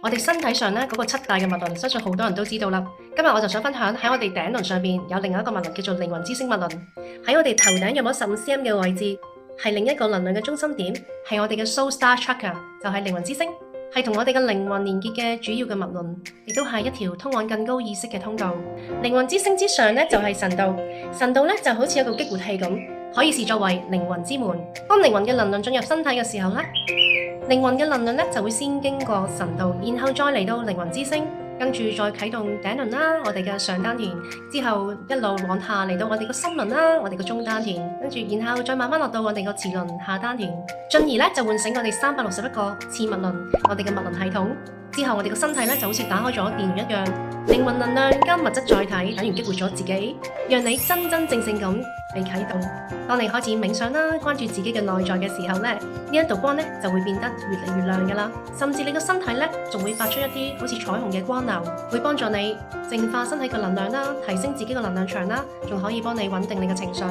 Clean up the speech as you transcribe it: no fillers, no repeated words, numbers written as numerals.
我哋身體上呢嗰個七大嘅脈輪，相信好多人都知道啦。今日我就想分享喺我哋頂輪上邊有另外一個脈輪叫做靈魂之星脈輪，喺我哋頭頂約莫15 cm 嘅位置，係另一個能量嘅中心點，係我哋嘅 Soul Star Chakra，就係靈魂之星，係同我哋嘅靈魂連結嘅主要嘅脈輪，亦都係一條通往更高意識嘅通道。靈魂之星之上呢，就係神道，神道呢就好似一個激活器咁，可以視作為靈魂之門。當靈魂嘅能量進入身體嘅時候呢，靈魂嘅能量呢就會先經過神道，然後再嚟到靈魂之星，跟住再啟動頂輪啦，我哋嘅上丹田，之後一路往下嚟到我哋個心輪啦，我哋個中丹田，跟住然後再慢慢落到我哋個臍輪下丹田，進而呢就喚醒我哋361個次脈輪，我哋嘅脈輪系統。之後我哋個身體呢就好似打開咗電源一樣，靈魂能量加物質載體等於激活咗自己，讓你真真正正咁被啟動。當你開始冥想啦，關注自己嘅內在嘅時候呢，呢一道光呢就會變得越嚟越亮㗎啦。甚至你個身體呢仲會發出一啲好似彩虹嘅光流，會幫助你淨化身體嘅能量啦，提升自己嘅能量場啦，仲可以幫你穩定你嘅情緒。